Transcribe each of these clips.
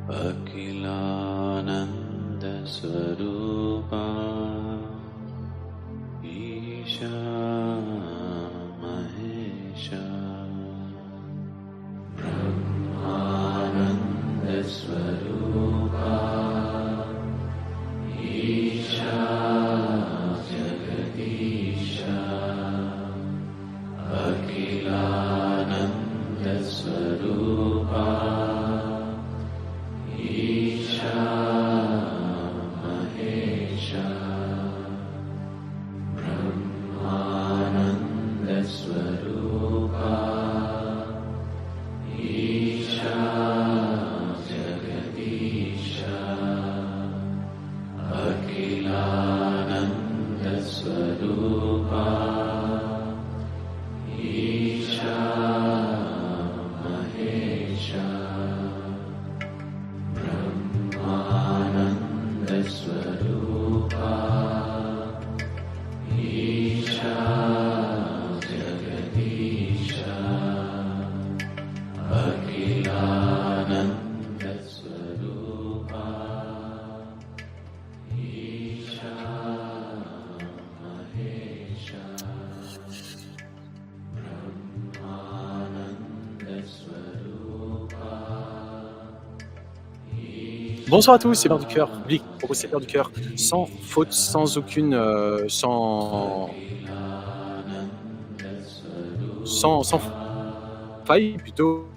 Akilananda Swarupa Isha Mahesha Brahmananda Swarupa Isha Jagadisha Akilananda Swarupa Isha Mahesha Brahmananda Swarupa Isha Jagadisha Akilananda Swarupa Isha Mahesha Brahmananda Swarupa Isha Jagadisha Akilananda Swarupa Isha Mahesha Brahmananda Swarupa. Bonsoir à tous, c'est Heure du Coeur, public, propose cette Heure du Coeur, sans faute, sans aucune, sans faille plutôt.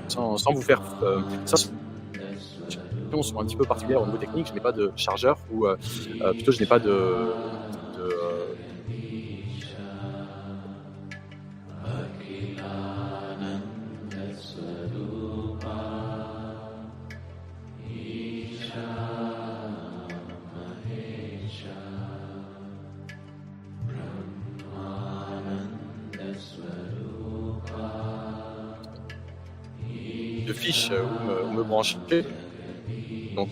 Sans vous faire ça sont un petit peu particulières au niveau technique. Je n'ai pas de chargeur ou plutôt je n'ai pas de fiches où me brancher. Donc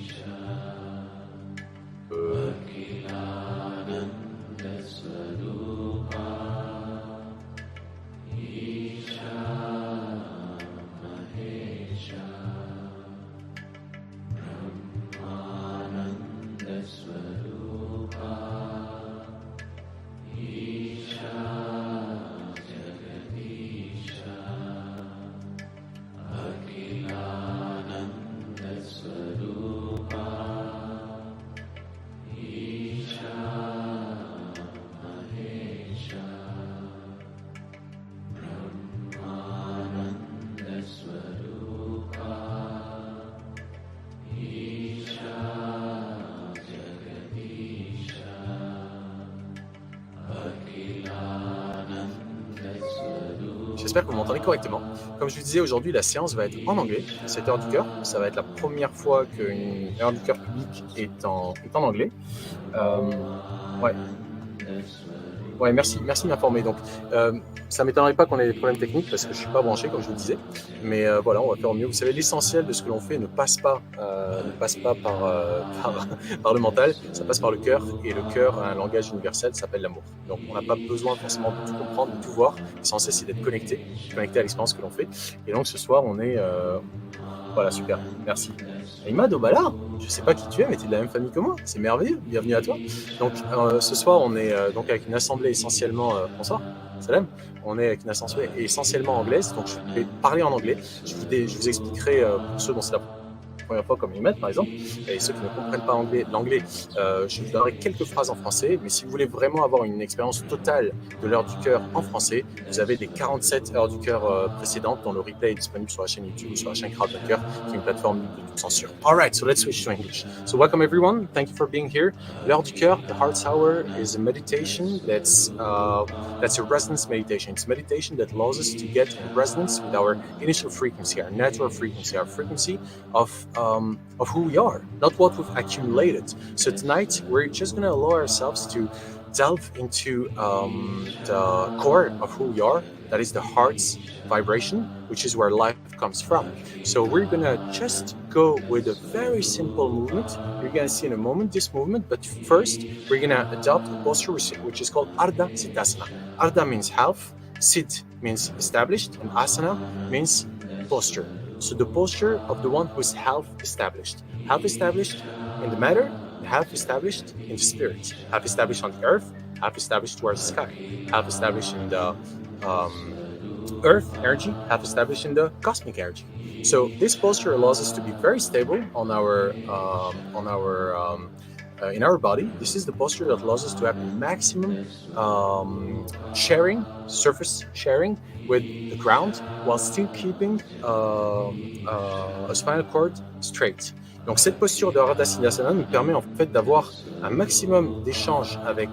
j'espère que vous m'entendez correctement. Comme je vous disais, aujourd'hui, la séance va être en anglais, cette Heure du Coeur. Ça va être la première fois qu'une Heure du Coeur publique est en anglais. Ouais, merci de m'informer. Donc, ça ne m'étonnerait pas qu'on ait des problèmes techniques parce que je ne suis pas branché, comme je vous le disais. Mais voilà, on va faire au mieux. Vous savez, l'essentiel de ce que l'on fait ne passe pas par le mental, ça passe par le cœur. Et le cœur a un langage universel, ça s'appelle l'amour. Donc, on n'a pas besoin forcément de tout comprendre, de tout voir. L'essentiel, c'est d'être connecté à l'expérience que l'on fait. Et donc, ce soir, on est... Voilà, super, merci. Imad Obala, je ne sais pas qui tu es, mais tu es de la même famille que moi, c'est merveilleux, bienvenue à toi. Donc ce soir, on est donc avec une assemblée essentiellement, bonsoir, salam, on est avec une assemblée essentiellement anglaise, donc je vais parler en anglais, je vous expliquerai pour ceux dont c'est la première fois comme Imad par exemple, et ceux qui ne comprennent pas l'anglais, je vous donnerai quelques phrases en français, mais si vous voulez vraiment avoir une expérience totale de l'Heure du Cœur en français, vous avez des 47 Heures du Cœur précédentes dont le replay est disponible sur la chaîne YouTube ou sur la chaîne Heure du Cœur, qui est une plateforme de toute censure. Alright, so let's switch to English. So welcome everyone, thank you for being here. L'Heure du Cœur, the Heart's Hour, is a meditation that's a resonance meditation. It's a meditation that allows us to get in resonance with our initial frequency, our natural frequency, our frequency of who we are, not what we've accumulated. So tonight we're just going to allow ourselves to delve into the core of who we are, that is the heart's vibration, which is where life comes from. So we're going to just go with a very simple movement. You're going to see in a moment this movement, but first we're going to adopt a posture which is called Ardha Siddhasana. Ardha means half, Siddh means established, and asana means posture. So the posture of the one who is half established in the matter, half established in the spirit, half established on the earth, half established towards the sky, half established in the earth energy, half established in the cosmic energy. So this posture allows us to be very stable in our body. This is the posture that allows us to have maximum surface sharing with the ground, while still keeping a spinal cord straight. Donc cette posture de Ardha Siddhasana nous permet en fait d'avoir un maximum d'échange avec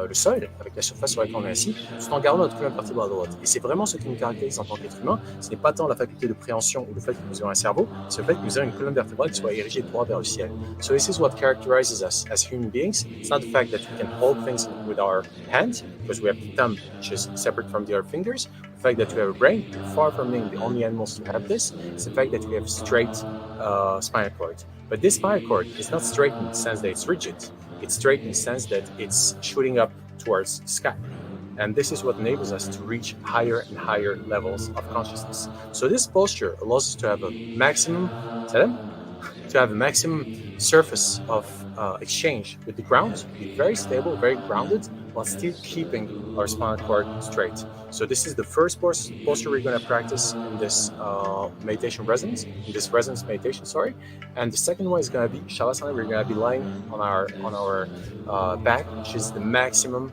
le sol, avec la surface sur laquelle on est assis, tout en gardant notre colonne vertébrale droite. Et c'est vraiment ce qui nous caractérise en tant qu'être humain. Ce n'est pas tant la faculté de préhension ou le fait que nous ayons un cerveau, c'est le fait que nous ayons une colonne vertébrale qui soit érigée droit vers le ciel. So this is what characterizes us as human beings. It's not the fact that we can hold things with our hands, because we have the thumb, which is separate from the other fingers. The fact that we have a brain, far from being the only animals to have this. It's the fact that we have straight spinal cord. But this spinal cord is not straight in the sense that it's rigid. It's straight in the sense that it's shooting up towards the sky. And this is what enables us to reach higher and higher levels of consciousness. So this posture allows us to have a maximum surface of exchange with the ground, be very stable, very grounded, while still keeping our spinal cord straight. So this is the first posture we're going to practice in this resonance meditation, And the second one is going to be Shavasana. We're going to be lying on our back, which is the maximum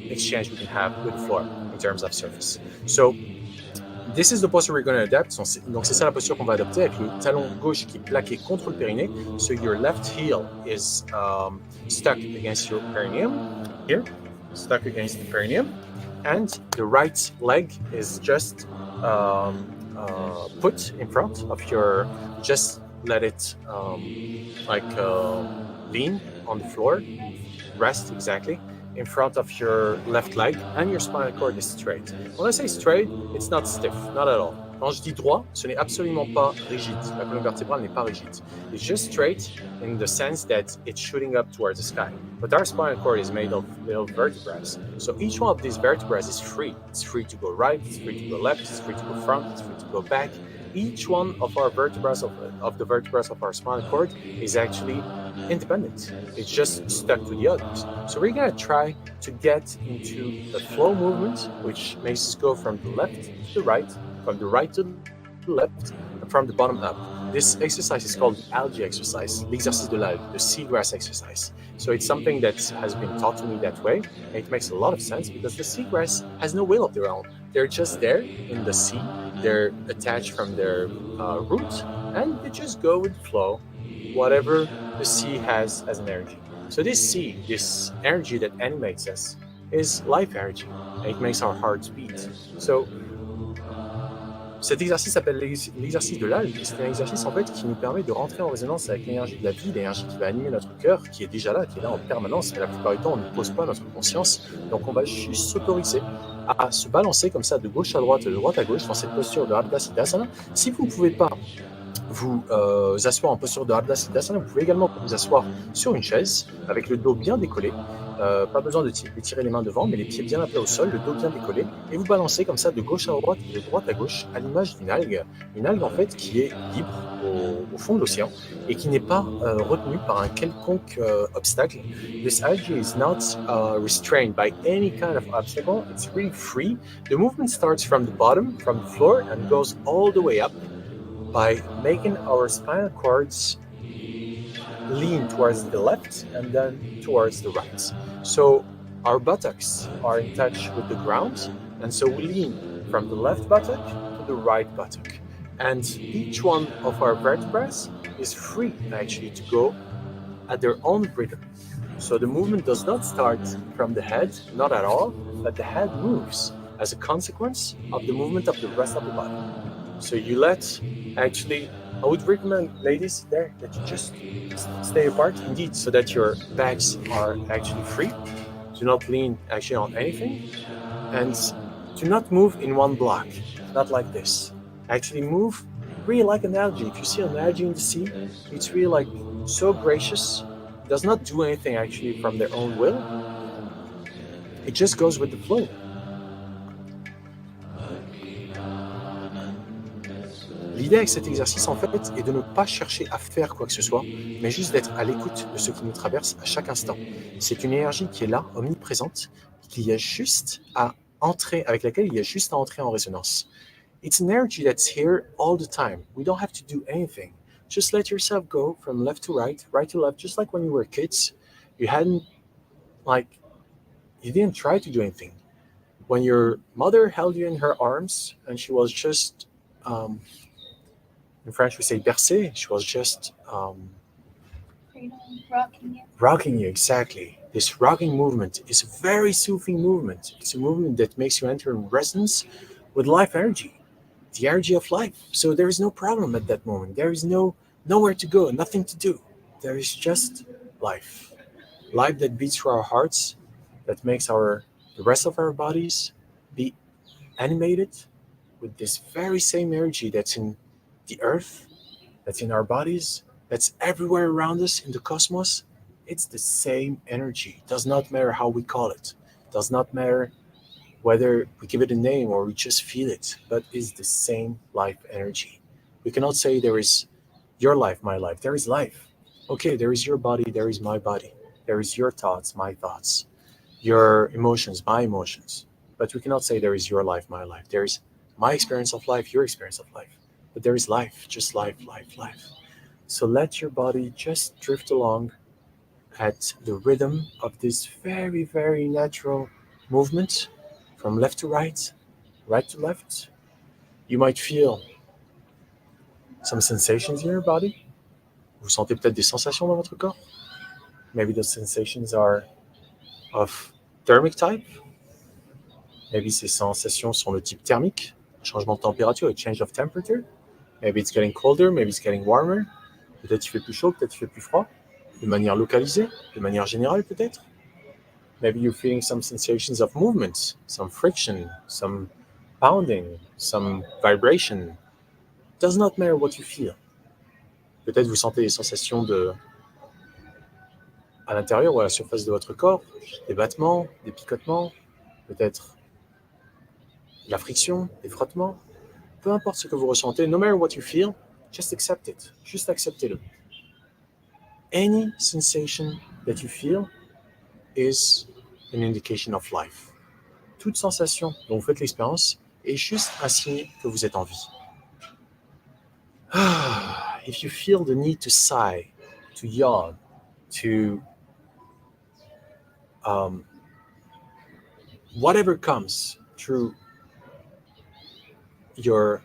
exchange we can have with the floor in terms of surface. So this is the posture we're going to adapt. Donc c'est ça la posture qu'on va adopter, avec le talon gauche qui est plaqué contre le périnée. So your left heel is stuck against your perineum here, stuck against the perineum, and the right leg is just put in front of your. Just let it lean on the floor, rest exactly in front of your left leg, and your spinal cord is straight. When I say straight, it's not stiff, not at all. Quand je dis droit, ce n'est absolument pas rigide. La colonne vertébrale n'est pas rigide. It's just straight in the sense that it's shooting up towards the sky. But our spinal cord is made of little vertebrae. So each one of these vertebrae is free. It's free to go right, it's free to go left, it's free to go front, it's free to go back. Each one of our vertebrae of the vertebrae of our spinal cord is actually independent. It's just stuck to the others. So we're going to try to get into a flow movement, which makes us go from the left to the right, from the right to the left, and from the bottom up. This exercise is called the algae exercise, l'exercice de l'algue, the seagrass exercise. So it's something that has been taught to me that way. And it makes a lot of sense because the seagrass has no will of their own. They're just there in the sea. They're attached from their roots, and they just go with the flow, whatever the sea has as an energy. So this sea, this energy that animates us, is life energy. And it makes our hearts beat. So cet exercice s'appelle l'exercice de l'algue. C'est un exercice en fait qui nous permet de rentrer en résonance avec l'énergie de la vie, l'énergie qui va animer notre cœur, qui est déjà là, qui est là en permanence. Et la plupart du temps, on ne pose pas notre conscience. Donc on va juste s'autoriser à se balancer comme ça de gauche à droite, de droite à gauche dans cette posture de Ardha Siddhasana. Si vous ne pouvez pas vous asseoir en posture de Ardha Siddhasana, vous pouvez également vous asseoir sur une chaise avec le dos bien décollé. Pas besoin de tirer les mains devant, mais les pieds bien à plat au sol, le dos bien décollé, et vous balancez comme ça de gauche à droite et de droite à gauche à l'image d'une algue. Une algue en fait qui est libre au fond de l'océan et qui n'est pas retenue par un quelconque obstacle. This algae is not restrained by any kind of obstacle. It's really free. The movement starts from the bottom, from the floor, and goes all the way up by making our spinal cords lean towards the left and then towards the right. So our buttocks are in touch with the ground, and so we lean from the left buttock to the right buttock. And each one of our vertebrae is free actually to go at their own rhythm. So the movement does not start from the head, not at all, but the head moves as a consequence of the movement of the rest of the body. So you I would recommend, ladies, there that you just stay apart, indeed, so that your backs are actually free. Do not lean actually on anything, and do not move in one block, not like this. Actually move really like an algae. If you see an algae in the sea, it's really like so gracious, does not do anything actually from their own will. It just goes with the flow. l'idée avec cet exercice, en fait, est de ne pas chercher à faire quoi que ce soit, mais juste d'être à l'écoute de ce qui nous traverse à chaque instant. C'est une énergie qui est là, omniprésente, avec laquelle il y a juste à entrer en résonance. It's an energy that's here all the time. We don't have to do anything. Just let yourself go from left to right, right to left, just like when you were kids. You didn't try to do anything. When your mother held you in her arms and she was just, in French we say bercée, she was just rocking you, exactly. This rocking movement is a very soothing movement. It's a movement that makes you enter in resonance with life energy, the energy of life. So there is no problem at that moment. There is nowhere to go, nothing to do. There is just life. Life that beats through our hearts, that makes the rest of our bodies be animated with this very same energy that's in the earth, that's in our bodies, that's everywhere around us in the cosmos. It's the same energy. It does not matter how we call it. It does not matter whether we give it a name or we just feel it, but it's the same life energy. We cannot say there is your life, my life. There is life. Okay, there is your body, there is my body. There is your thoughts, my thoughts. Your emotions, my emotions. But we cannot say there is your life, my life. There is my experience of life, your experience of life. But there is life, just life, life, life. So let your body just drift along at the rhythm of this very, very natural movement from left to right, right to left. You might feel some sensations in your body. Vous sentez peut-être des sensations dans votre corps. Maybe those sensations are of thermic type. Maybe ces sensations sont de type thermique, changement de température, a change of temperature. Maybe it's getting colder, maybe it's getting warmer. Peut-être il fait plus chaud, peut-être il fait plus froid. De manière localisée, de manière générale peut-être. Maybe you're feeling some sensations of movement, some friction, some pounding, some vibration. Does not matter what you feel. Peut-être vous sentez des sensations à l'intérieur ou à la surface de votre corps, des battements, des picotements, peut-être de la friction, des frottements. Peu importe ce que vous ressentez, no matter what you feel, just accept it. Juste acceptez-le. Any sensation that you feel is an indication of life. Toute sensation dont vous faites l'expérience est juste un signe que vous êtes en vie. If you feel the need to sigh, to yawn, to whatever comes through your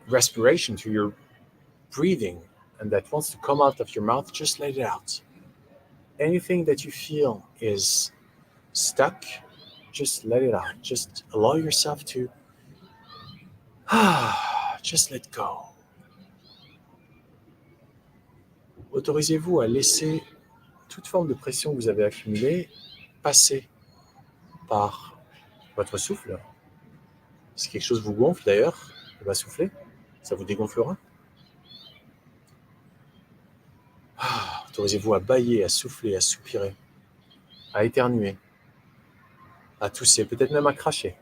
respiration, through your breathing, and that wants to come out of your mouth, just let it out. Anything that you feel is stuck, just let it out. Just allow yourself to just let go. Autorisez-vous à laisser toute forme de pression que vous avez accumulée passer par votre souffle. Si quelque chose vous gonfle d'ailleurs, il va souffler, ça vous dégonflera. Autorisez-vous à bâiller, à souffler, à soupirer, à éternuer, à tousser, peut-être même à cracher.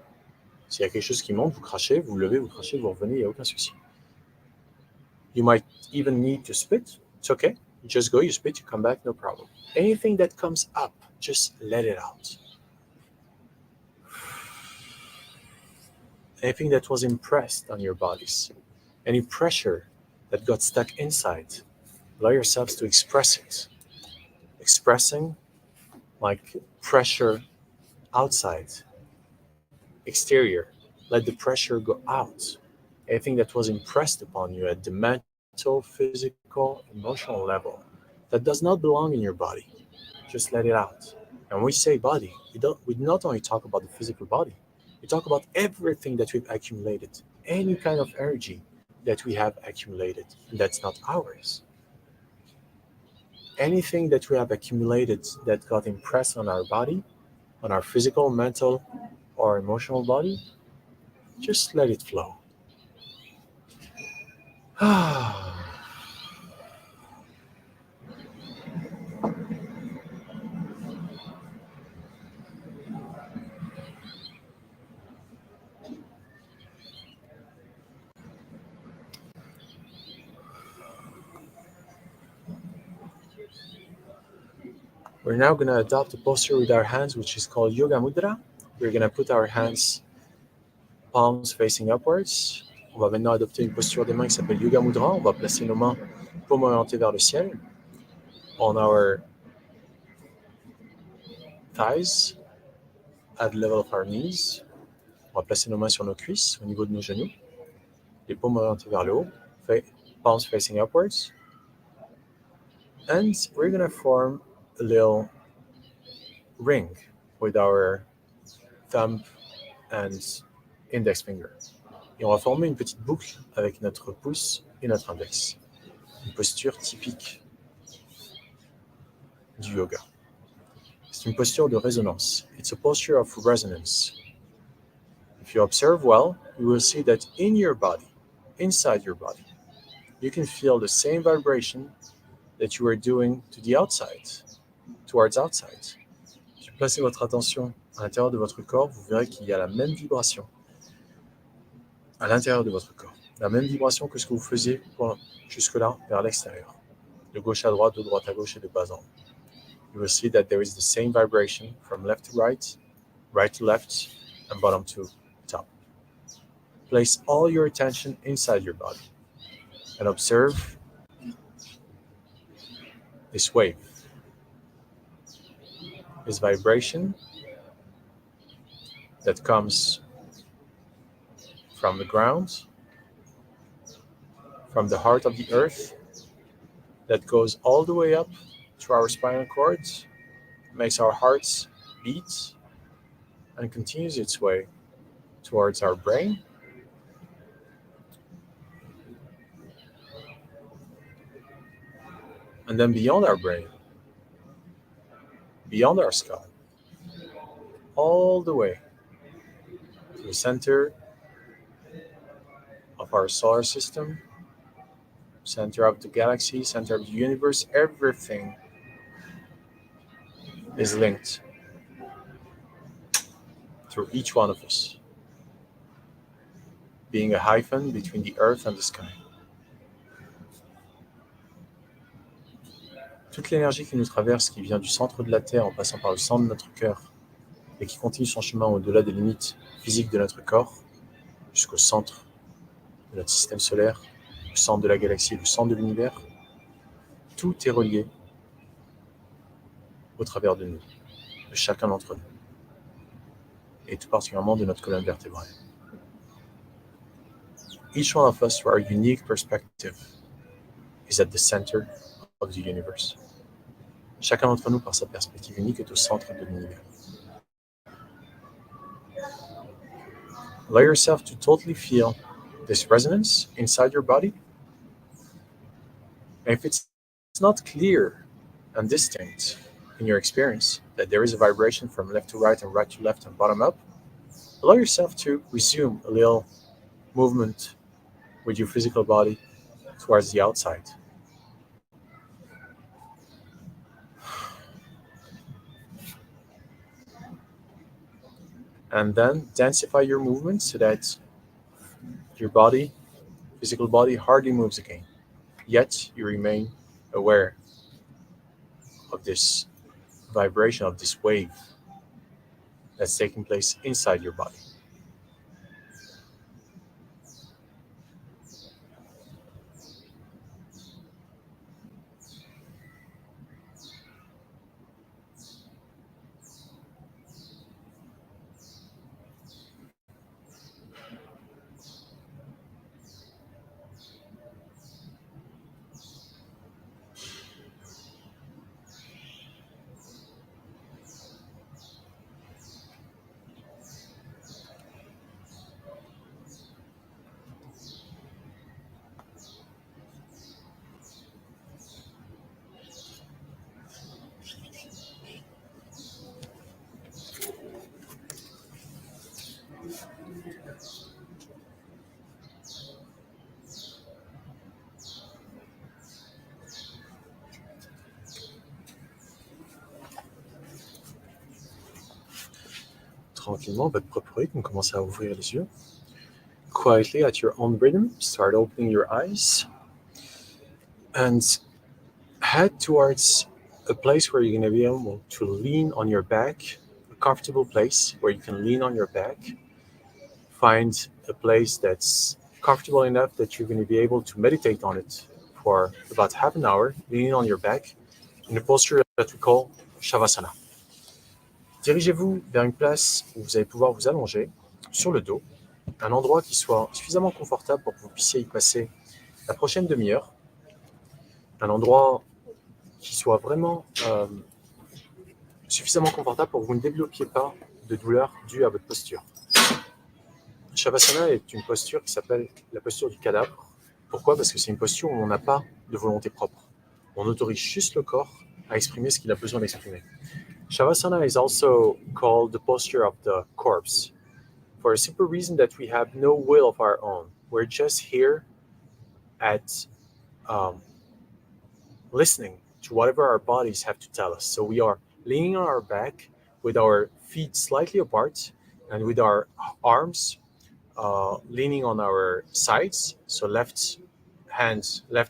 S'il y a quelque chose qui monte, vous crachez, vous levez, vous crachez, vous revenez, il n'y a aucun souci. You might even need to spit. It's okay. You just go, you spit, you come back, no problem. Anything that comes up, just let it out. Anything that was impressed on your bodies, any pressure that got stuck inside, allow yourselves to express it. Expressing like pressure outside, exterior. Let the pressure go out. Anything that was impressed upon you at the mental, physical, emotional level that does not belong in your body, just let it out. And when we say body, we not only talk about the physical body, we talk about everything that we've accumulated, any kind of energy that we have accumulated, and that's not ours. Anything that we have accumulated that got impressed on our body, on our physical, mental, or emotional body, just let it flow. We're now going to adopt a posture with our hands, which is called Yoga Mudra. We're going to put our hands, palms facing upwards. On va maintenant adopter une posture des mains qui s'appelle Yoga Mudra. On va placer nos mains, paumes orientées vers le ciel, on our thighs, at the level of our knees. On va placer nos mains sur nos cuisses, au niveau de nos genoux. Les paumes orientées vers le haut, palms facing upwards. And we're going to form a little ring with our thumb and index finger. Et on va former une petite boucle avec notre pouce et notre index. Une posture typique du yoga. C'est une posture de résonance. It's a posture of resonance. If you observe well, you will see that in your body, inside your body, you can feel the same vibration that you are doing to the outside, towards outside. Si vous placez votre attention à l'intérieur de votre corps, vous verrez qu'il y a la même vibration à l'intérieur de votre corps. La même vibration que ce que vous faisiez jusque-là vers l'extérieur. De gauche à droite, de droite à gauche et de bas en haut. You will see that there is the same vibration from left to right, right to left, and bottom to top. Place all your attention inside your body and observe this wave, this vibration that comes from the ground, from the heart of the earth, that goes all the way up to our spinal cord, makes our hearts beat, and continues its way towards our brain, and then beyond our brain, beyond our skull, all the way to the center of our solar system, center of the galaxy, center of the universe. Everything is linked through each one of us, being a hyphen between the earth and the sky. Toute l'énergie qui nous traverse, qui vient du centre de la Terre en passant par le centre de notre cœur et qui continue son chemin au-delà des limites physiques de notre corps jusqu'au centre de notre système solaire, le centre de la galaxie, le centre de l'univers, tout est relié au travers de nous, de chacun d'entre nous, et tout particulièrement de notre colonne vertébrale. Each one of us, through our unique perspective, is at the center of the universe. Chacun d'entre nous, par sa perspective unique, est au centre de l'univers. Allow yourself to totally feel this resonance inside your body. And if it's not clear and distinct in your experience that there is a vibration from left to right and right to left and bottom up, allow yourself to resume a little movement with your physical body towards the outside. And then densify your movements so that your body, physical body, hardly moves again. Yet you remain aware of this vibration, of this wave that's taking place inside your body. Tranquillement, votre propre rythme, commencez à ouvrir les yeux. Quietly, at your own rhythm, start opening your eyes and head towards a place where you're going to be able to lean on your back, a comfortable place where you can lean on your back. Find a place that's comfortable enough that you're going to be able to meditate on it for about half an hour, leaning on your back, in a posture that we call Shavasana. Dirigez-vous vers une place où vous allez pouvoir vous allonger sur le dos, un endroit qui soit suffisamment confortable pour que vous puissiez y passer la prochaine demi-heure, un endroit qui soit vraiment suffisamment confortable pour que vous ne développiez pas de douleur due à votre posture. Shavasana est une posture qui s'appelle la posture du cadavre. Pourquoi ? Parce que c'est une posture où on n'a pas de volonté propre. On autorise juste le corps à exprimer ce qu'il a besoin d'exprimer. Shavasana is also called the posture of the corpse, for a simple reason that we have no will of our own. We're just here at listening to whatever our bodies have to tell us. So we are leaning on our back with our feet slightly apart and with our arms leaning on our sides. So left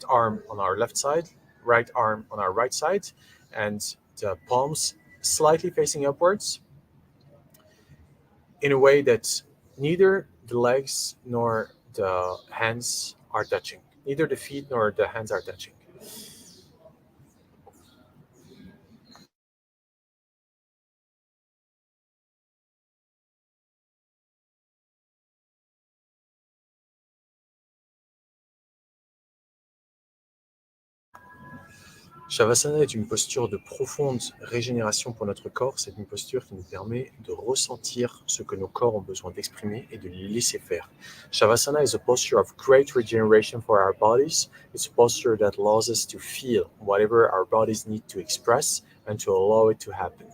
arm on our left side, right arm on our right side, and the palms slightly facing upwards in a way that neither the legs nor the hands are touching. Neither the feet nor the hands are touching. Shavasana est une posture de profonde régénération pour notre corps. C'est une posture qui nous permet de ressentir ce que nos corps ont besoin d'exprimer et de les laisser faire. Shavasana is a posture of great regeneration for our bodies. It's a posture that allows us to feel whatever our bodies need to express and to allow it to happen.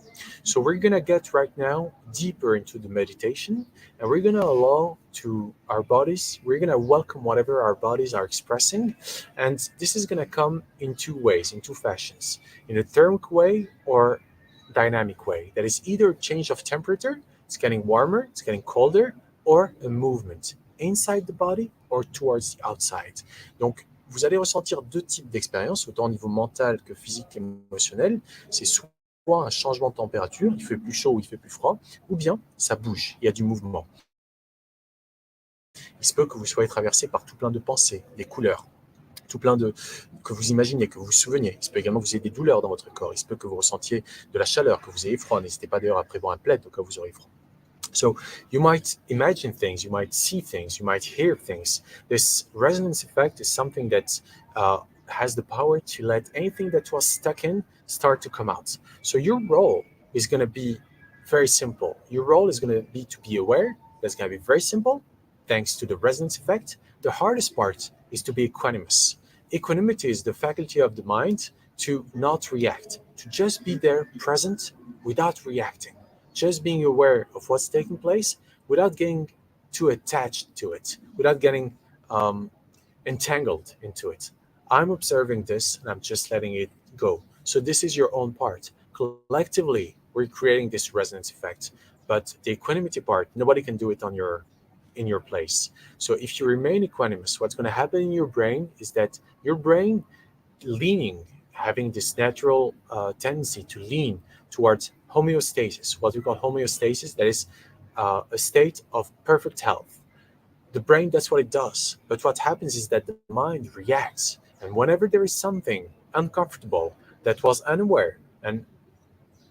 So we're going to get right now deeper into the meditation, and we're going to allow to our bodies, we're going to welcome whatever our bodies are expressing. And this is going to come in two ways, in two fashions, in a thermic way or dynamic way. That is either change of temperature, it's getting warmer, it's getting colder, or a movement inside the body or towards the outside. Donc, vous allez ressentir deux types d'expériences, autant au niveau mental que physique et émotionnel. C'est soit un changement de température, il fait plus chaud ou il fait plus froid, ou bien ça bouge, il y a du mouvement. Il se peut que vous soyez traversé par tout plein de pensées, des couleurs, tout plein de que vous imaginez, que vous vous souveniez. Il se peut également que vous ayez des douleurs dans votre corps. Il se peut que vous ressentiez de la chaleur, que vous ayez froid. N'hésitez pas d'ailleurs à prévoir un plaid au cas où vous aurez froid. So you might imagine things, you might see things, you might hear things. This resonance effect is something that has the power to let anything that was stuck in start to come out. So your role is going to be very simple. Your role is going to be aware. That's going to be very simple, thanks to the resonance effect. The hardest part is to be equanimous. Equanimity is the faculty of the mind to not react, to just be there present without reacting. Just being aware of what's taking place without getting too attached to it, without getting entangled into it. I'm observing this and I'm just letting it go. So this is your own part. Collectively, we're creating this resonance effect. But the equanimity part, nobody can do it in your place. So if you remain equanimous, what's going to happen in your brain is that your brain having this natural tendency to lean towards homeostasis, what we call homeostasis, that is a state of perfect health. The brain, that's what it does. But what happens is that the mind reacts. And whenever there is something uncomfortable that was unaware and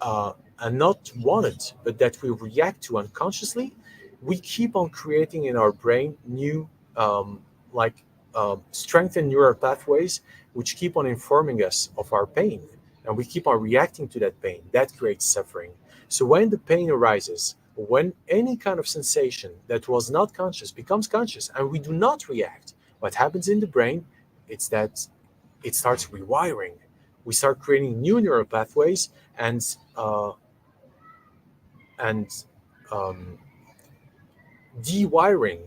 not wanted, but that we react to unconsciously, we keep on creating in our brain new strengthened neural pathways which keep on informing us of our pain, and we keep on reacting to that pain. That creates suffering. So when the pain arises, when any kind of sensation that was not conscious becomes conscious and we do not react, what happens in the brain is that it starts rewiring. We start creating new neural pathways and dewiring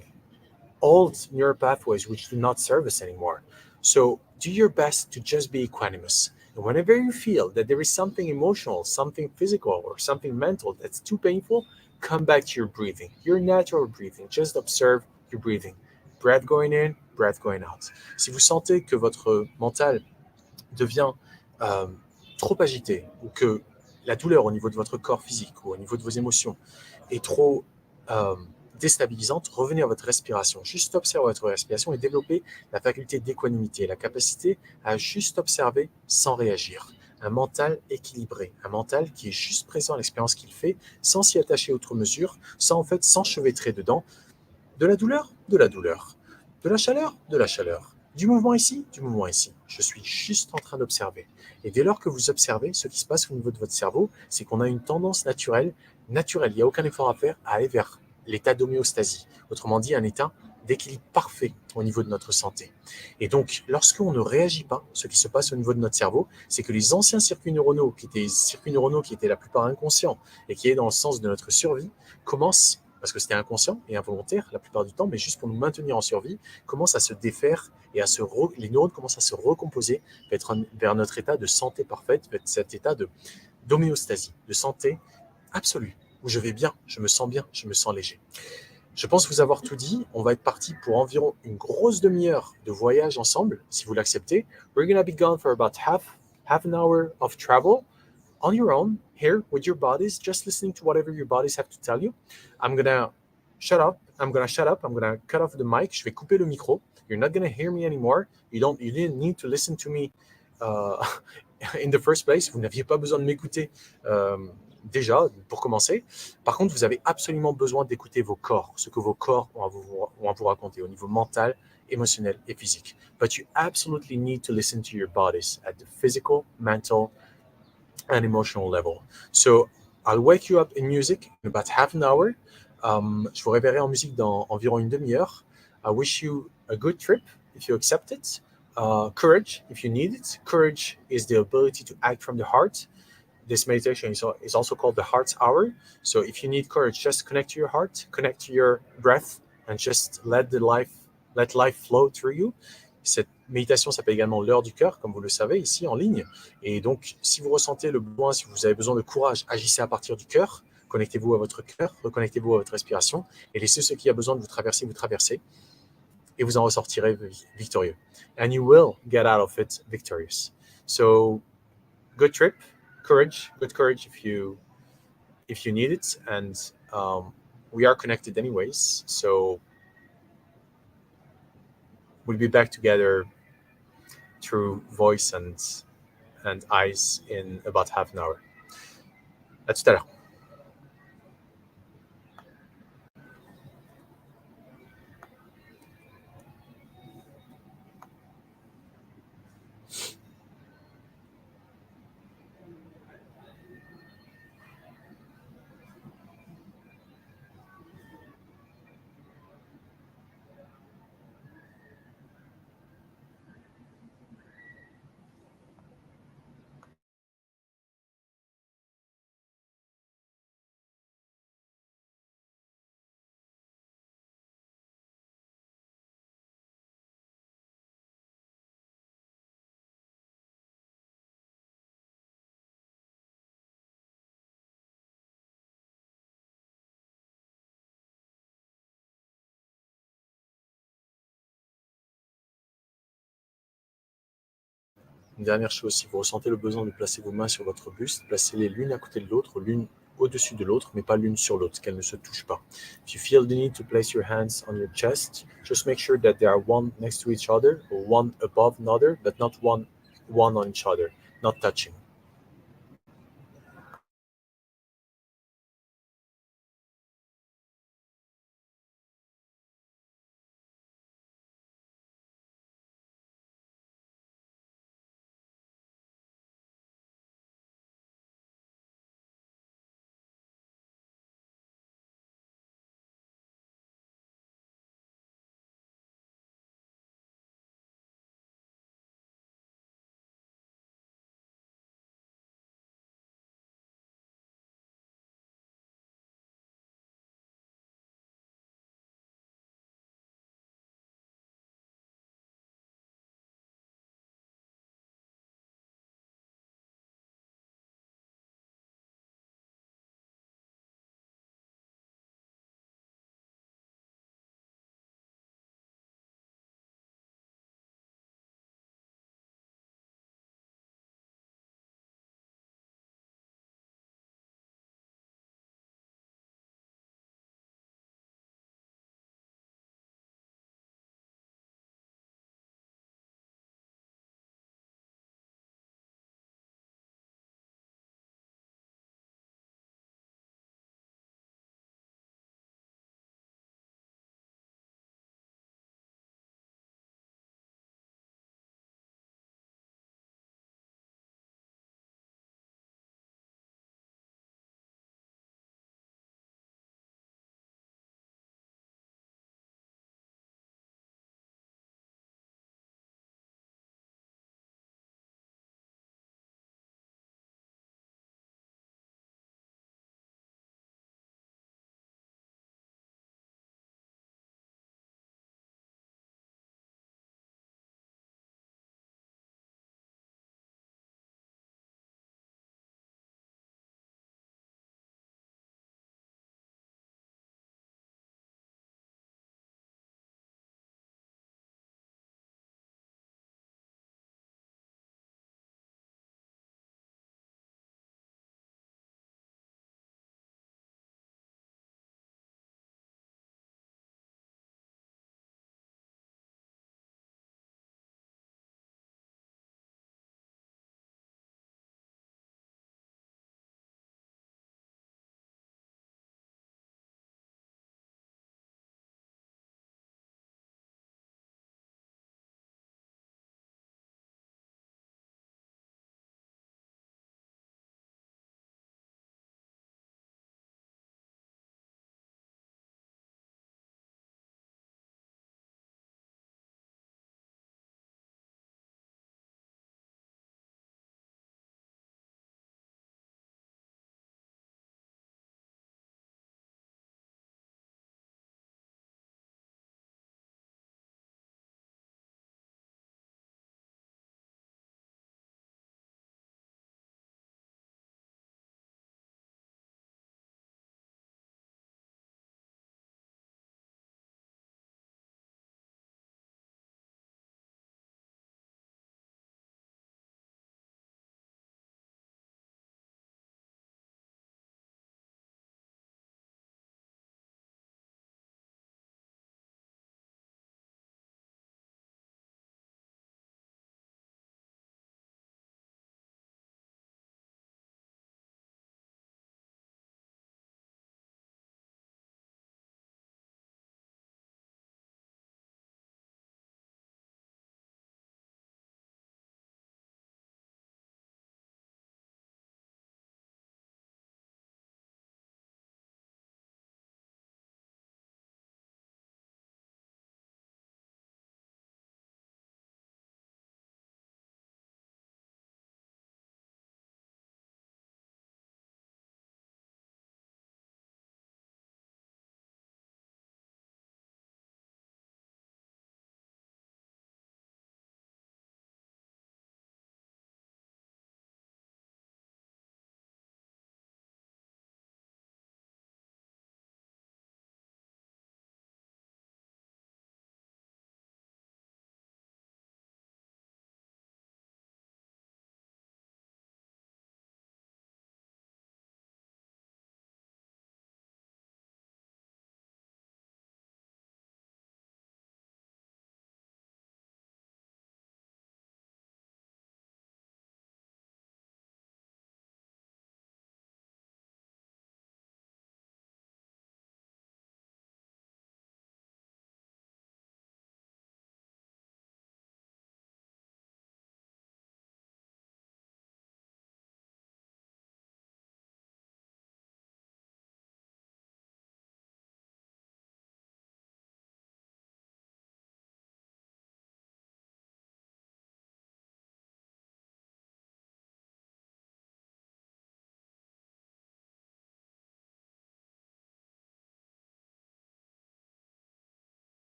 old neural pathways which do not serve us anymore. So do your best to just be equanimous. And whenever you feel that there is something emotional, something physical, or something mental that's too painful, come back to your breathing, your natural breathing. Just observe your breathing. Breath going in, breath going out. Si vous sentez que votre mental devient trop agité ou que la douleur au niveau de votre corps physique ou au niveau de vos émotions est trop déstabilisante, revenez à votre respiration. Juste observez votre respiration et développez la faculté d'équanimité, la capacité à juste observer sans réagir. Un mental équilibré, un mental qui est juste présent à l'expérience qu'il fait, sans s'y attacher outre mesure, sans en fait s'enchevêtrer dedans. De la douleur, de la douleur. De la chaleur, de la chaleur. Du mouvement ici, du mouvement ici. Je suis juste en train d'observer. Et dès lors que vous observez, ce qui se passe au niveau de votre cerveau, c'est qu'on a une tendance naturelle, il n'y a aucun effort à faire, à aller vers l'état d'homéostasie. Autrement dit, un état d'équilibre parfait au niveau de notre santé. Et donc, lorsqu'on ne réagit pas, ce qui se passe au niveau de notre cerveau, c'est que les anciens circuits neuronaux, qui étaient la plupart inconscients et qui est dans le sens de notre survie, commencent, parce que c'était inconscient et involontaire la plupart du temps, mais juste pour nous maintenir en survie, commencent à se défaire et les neurones commencent à se recomposer vers notre état de santé parfaite, vers cet état d'homéostasie, de santé absolue, où je vais bien, je me sens léger. Je pense vous avoir tout dit. On va être parti pour environ une grosse demi-heure de voyage ensemble, si vous l'acceptez. We're going to be gone for about half an hour of travel on your own, here with your bodies, just listening to whatever your bodies have to tell you. I'm going to shut up. I'm going to cut off the mic. Je vais couper le micro. You're not going to hear me anymore. You didn't need to listen to me in the first place. Vous n'aviez pas besoin de m'écouter déjà, pour commencer. Par contre, vous avez absolument besoin d'écouter vos corps, ce que vos corps ont à vous raconter au niveau mental, émotionnel et physique. But you absolutely need to listen to your bodies at the physical, mental, and emotional level. So I'll wake you up in music in about half an hour. Je vous réveillerai en musique dans environ une demi-heure. I wish you a good trip if you accept it. Courage if you need it. Courage is the ability to act from the heart. This meditation is also called the heart's hour. So if you need courage, just connect to your heart, connect to your breath, and just let life flow through you. Cette méditation s'appelle également l'heure du cœur, comme vous le savez, ici en ligne. Et donc, si vous ressentez le besoin, si vous avez besoin de courage, agissez à partir du cœur. Connectez-vous à votre cœur, reconnectez-vous à votre respiration et laissez ce qui a besoin de vous traverser. Et vous en ressortirez victorieux. And you will get out of it victorious. So, good trip. Good courage if you need it, and we are connected anyways, so we'll be back together through voice and eyes in about half an hour. À tout à l'heure. Une dernière chose, si vous ressentez le besoin de placer vos mains sur votre buste, placez-les l'une à côté de l'autre, l'une au-dessus de l'autre, mais pas l'une sur l'autre, qu'elles ne se touchent pas. If you feel the need to place your hands on your chest, just make sure that they are one next to each other, or one above another, but not one on each other, not touching.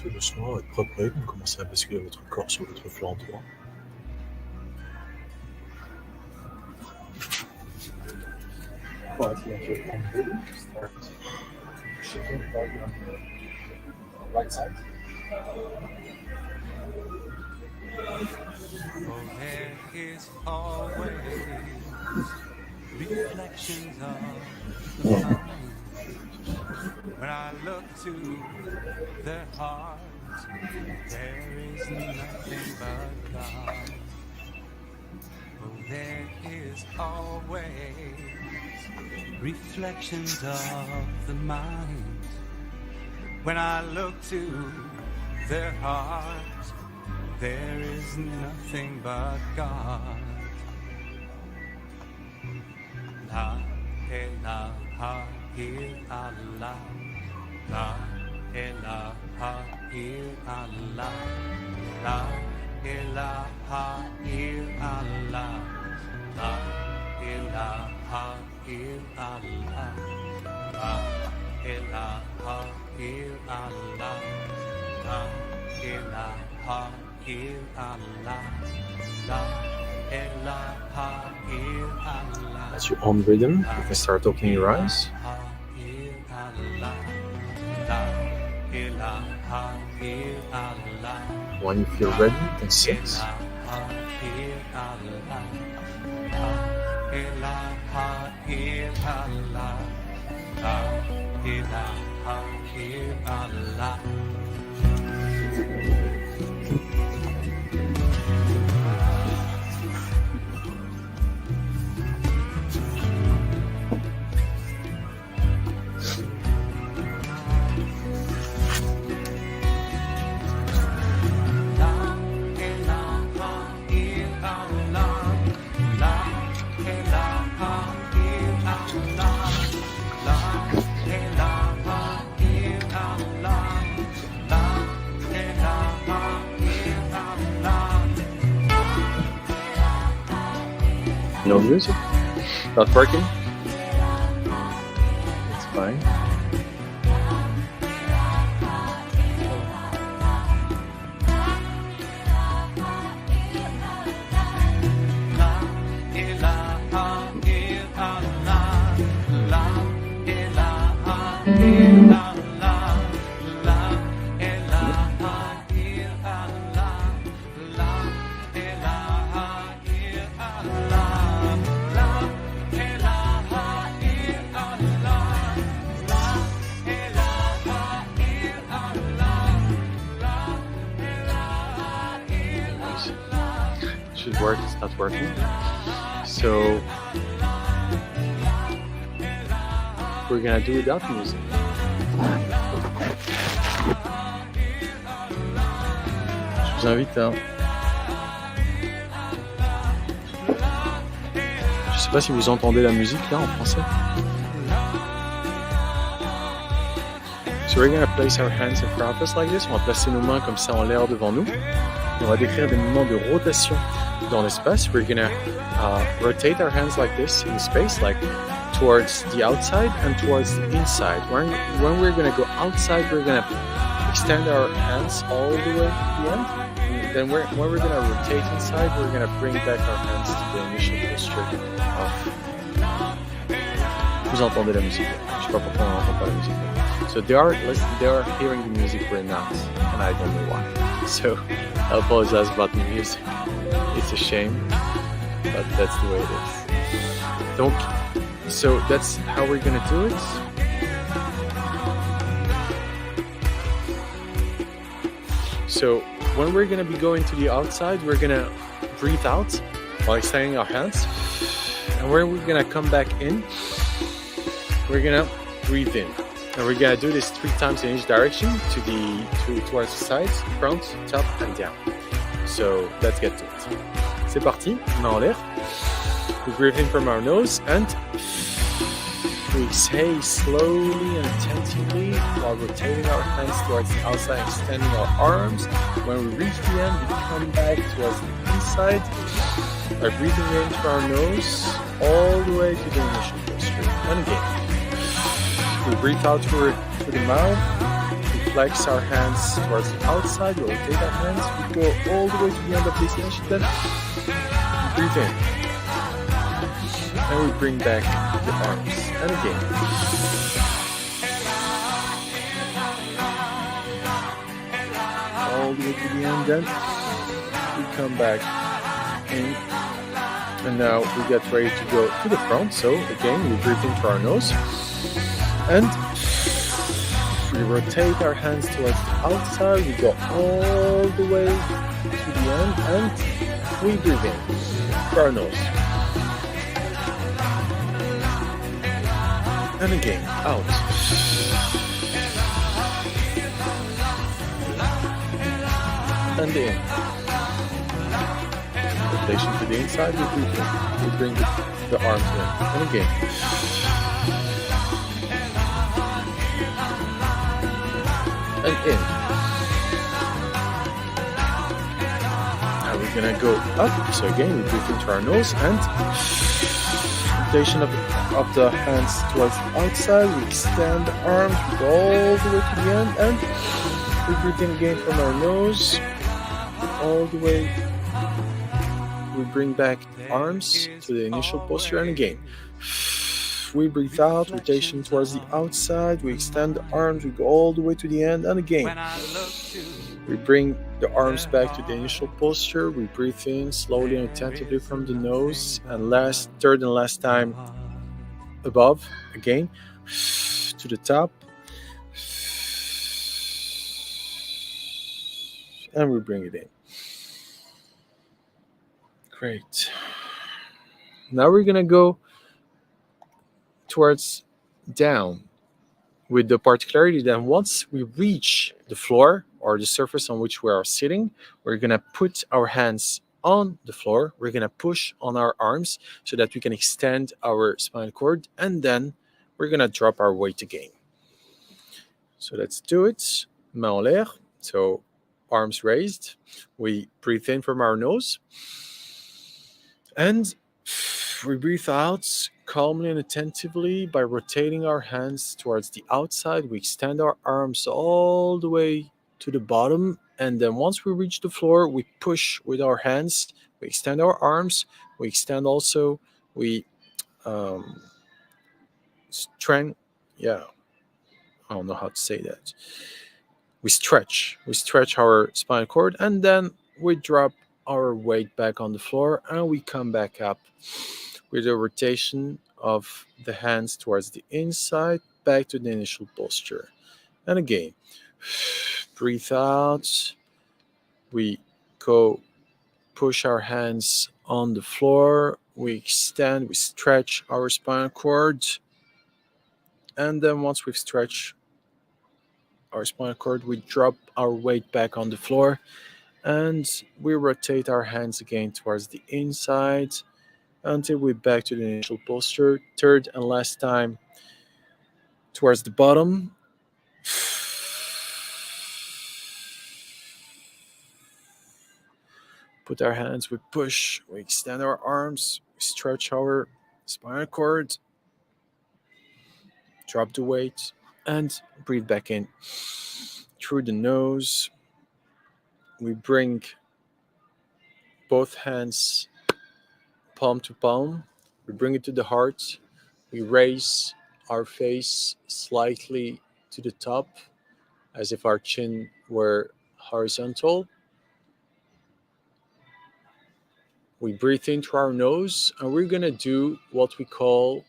Tout doucement, votre propre rythme, commencez à basculer votre corps sur votre flanc droit. Quietly at your own rhythm, start shifting the body on the right side. Oh, there is always reflections of the mind. When I look to their hearts, there is nothing but God. Oh, there is always reflections of the mind. When I look to their hearts, there is nothing but God. La ilaha illallah, la ilaha illallah, la ilaha illallah, la ilaha illallah, la ilaha illallah, la ilaha illallah, la ilaha illallah. At your own rhythm, you can start opening your eyes. When you feel ready, you can sit. No music? Not working? It's fine. Should work, it's not working. So we're gonna do without music. Je vous invite à... Je sais pas si vous entendez la musique là en français. So we're gonna place our hands in front of us like this. On va placer nos mains comme ça en l'air devant nous. On va décrire des moments de rotation dans l'espace. We're gonna rotate our hands like this in space, like towards the outside and towards the inside. When we're gonna go outside, we're gonna extend our hands all the way to the end. And then when we're gonna rotate inside, we're gonna bring back our hands to the initial posture of. Vous entendez la musique? Je sais pas pourquoi on n'entend pas la musique. So they are hearing the music, we're not, and I don't know why. So I apologize about the music. It's a shame, but that's the way it is. So that's how we're gonna do it. So when we're gonna be going to the outside, we're gonna breathe out while extending our hands. And when we're gonna come back in, we're gonna breathe in. And we're gonna do this 3 times in each direction towards the sides, front, top, and down. So let's get to it. C'est parti, main en l'air. We breathe in from our nose and we exhale slowly and attentively while rotating our hands towards the outside, extending our arms. When we reach the end, we come back towards the inside by breathing in through our nose all the way to the initial posture. And again. We breathe out through the mouth, we flex our hands towards the outside, we rotate our hands, we go all the way to the end of the extension, then we breathe in. And we bring back the arms. And again. All the way to the end, then we come back in. And now we get ready to go to the front. So again, we breathe in through our nose. And we rotate our hands towards the outside. We go all the way to the end. And we breathe in through our nose. And again, out. And in. Rotation to the inside, we breathe in. We bring the arms in. And again. And in. Now we're gonna go up. So again, we breathe into our nose and rotation of the hands towards the outside. We extend the arms, we go all the way to the end, and we breathe in again from our nose, all the way. We bring back the arms to the initial posture, and again. We breathe out, rotation towards the outside, we extend the arms, we go all the way to the end, and again. We bring the arms back to the initial posture, we breathe in slowly and attentively from the nose, and third and last time above, again, to the top. And we bring it in. Great. Now we're going to go towards down with the particularity that once we reach the floor or the surface on which we are sitting, we're going to put our hands on the floor. We're going to push on our arms so that we can extend our spinal cord, and then we're going to drop our weight again. So let's do it. Mains en l'air. So arms raised. We breathe in from our nose. And we breathe out calmly and attentively by rotating our hands towards the outside. We extend our arms all the way to the bottom. And then once we reach the floor, we push with our hands. We extend our arms. We extend also. We strength. Yeah, I don't know how to say that. We stretch. We stretch our spinal cord, and then we drop our weight back on the floor, and we come back up with a rotation of the hands towards the inside, back to the initial posture. And again, breathe out. We go push our hands on the floor. We extend, we stretch our spinal cord. And then once we've stretched our spinal cord, we drop our weight back on the floor. And we rotate our hands again towards the inside until we're back to the initial posture. Third and last time towards the bottom. Put our hands, we push, we extend our arms, we stretch our spinal cord, drop the weight, and breathe back in through the nose. We bring both hands palm to palm. We bring it to the heart. We raise our face slightly to the top as if our chin were horizontal. We breathe in through our nose, and we're going to do what we call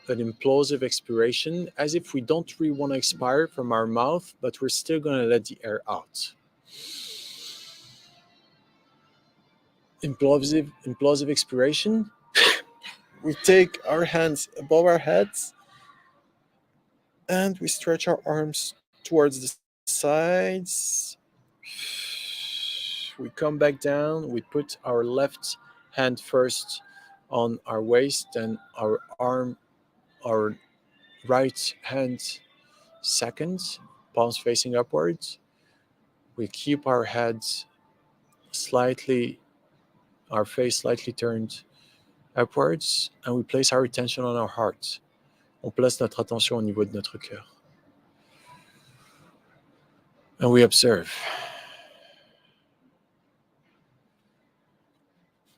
an implosive expiration, as if we don't really want to expire from our mouth, but we're still going to let the air out. Implosive expiration. We take our hands above our heads and we stretch our arms towards the sides. We come back down. We put our left hand first on our waist and our right hand second, palms facing upwards. We keep our heads our face slightly turned upwards, and we place our attention on our heart. On place notre attention au niveau de notre cœur. And we observe.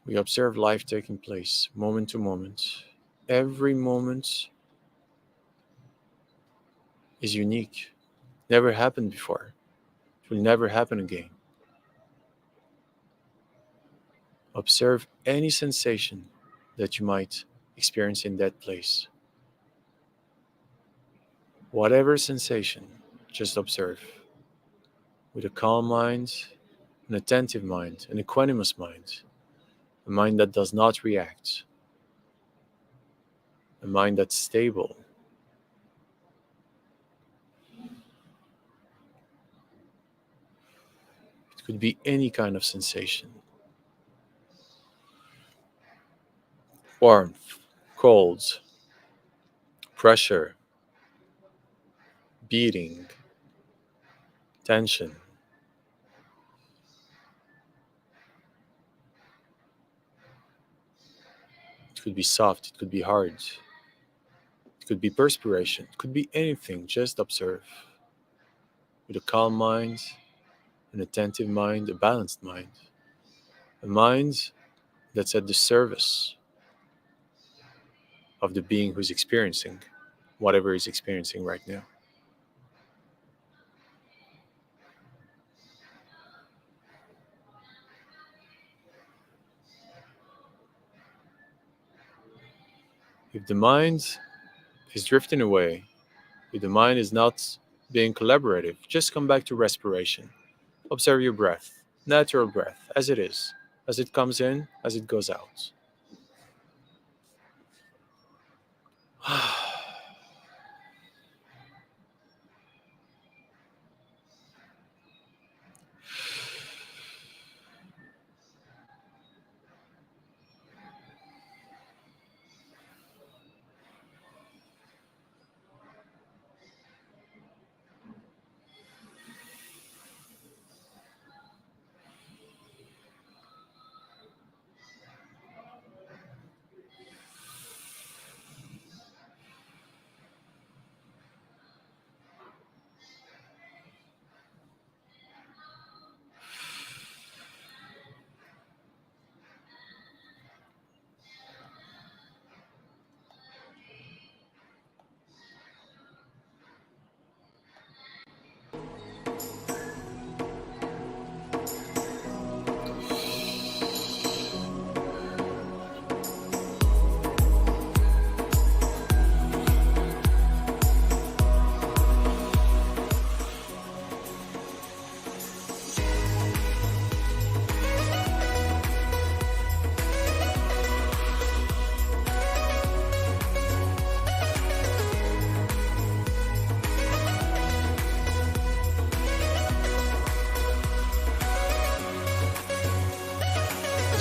We observe life taking place, moment to moment. Every moment is unique. Never happened before. It will never happen again. Observe any sensation that you might experience in that place. Whatever sensation, just observe. With a calm mind, an attentive mind, an equanimous mind. A mind that does not react. A mind that's stable. It could be any kind of sensation. Warmth, cold, pressure, beating, tension. It could be soft, it could be hard. It could be perspiration, it could be anything, just observe. With a calm mind, an attentive mind, a balanced mind. A mind that's at the service of the being who's experiencing whatever he's experiencing right now. If the mind is drifting away, if the mind is not being collaborative, just come back to respiration. Observe your breath, natural breath, as it is, as it comes in, as it goes out.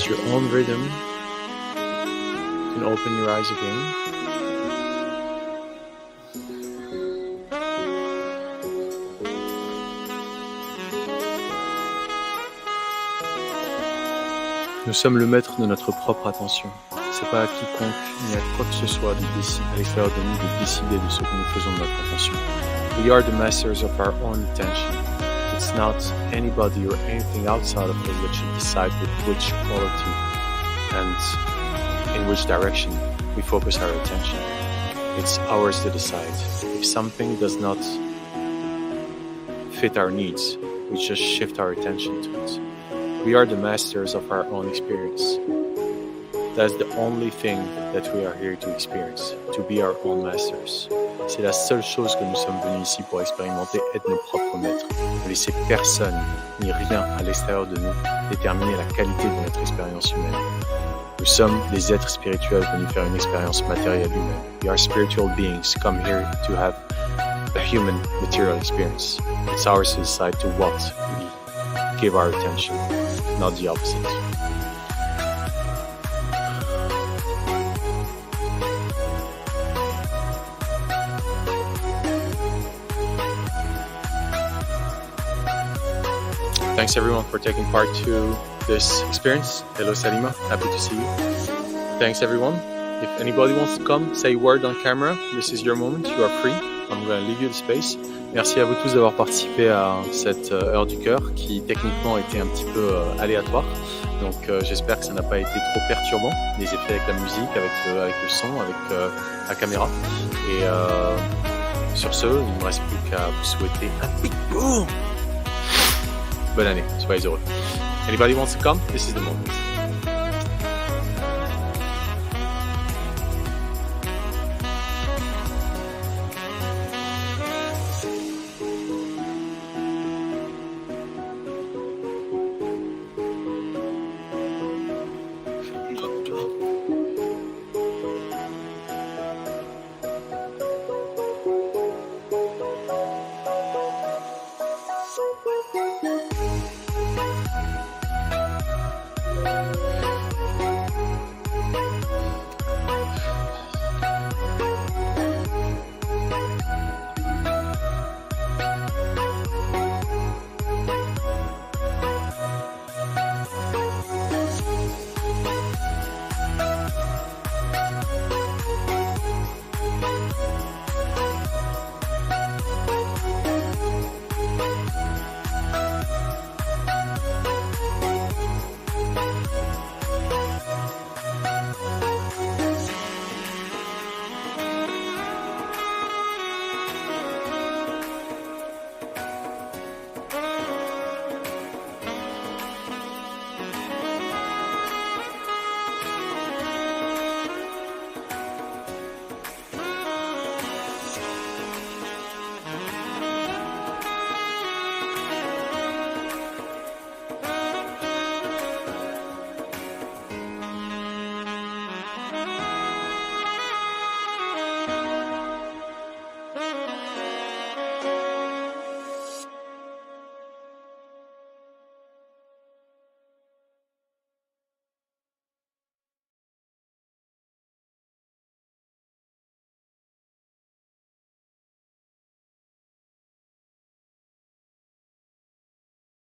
Your own rhythm, you can open your eyes again. Nous sommes le maître de notre propre attention. C'est pas à quiconque ni à quoi que ce soit à l'extérieur de nous de décider de ce que nous faisons de notre attention. We are the masters of our own attention. It's not anybody or anything outside of us that should decide with which quality and in which direction we focus our attention. It's ours to decide. If something does not fit our needs, we just shift our attention to it. We are the masters of our own experience. That's the only thing that we are here to experience, to be our own masters. C'est la seule chose que nous sommes venus ici pour expérimenter, être nos propres maîtres. Ne laisser personne ni rien à l'extérieur de nous déterminer la qualité de notre expérience humaine. Nous sommes des êtres spirituels venus faire une expérience matérielle humaine. We are spiritual beings come here to have a human material experience. It's ours to decide to what we give our attention, not the opposite. Thanks everyone for taking part to this experience. Hello Salima, happy to see you. Thanks everyone. If anybody wants to come, say a word on camera. This is your moment, you are free. I'm going to leave you the space. Merci à vous tous d'avoir participé à cette Heure du Coeur qui techniquement était un petit peu aléatoire. Donc j'espère que ça n'a pas été trop perturbant, les effets avec la musique, avec le son, avec la caméra. Et sur ce, il ne me reste plus qu'à vous souhaiter un big boom. Bonne année, soyez heureux. Anybody wants to come? This is the moment.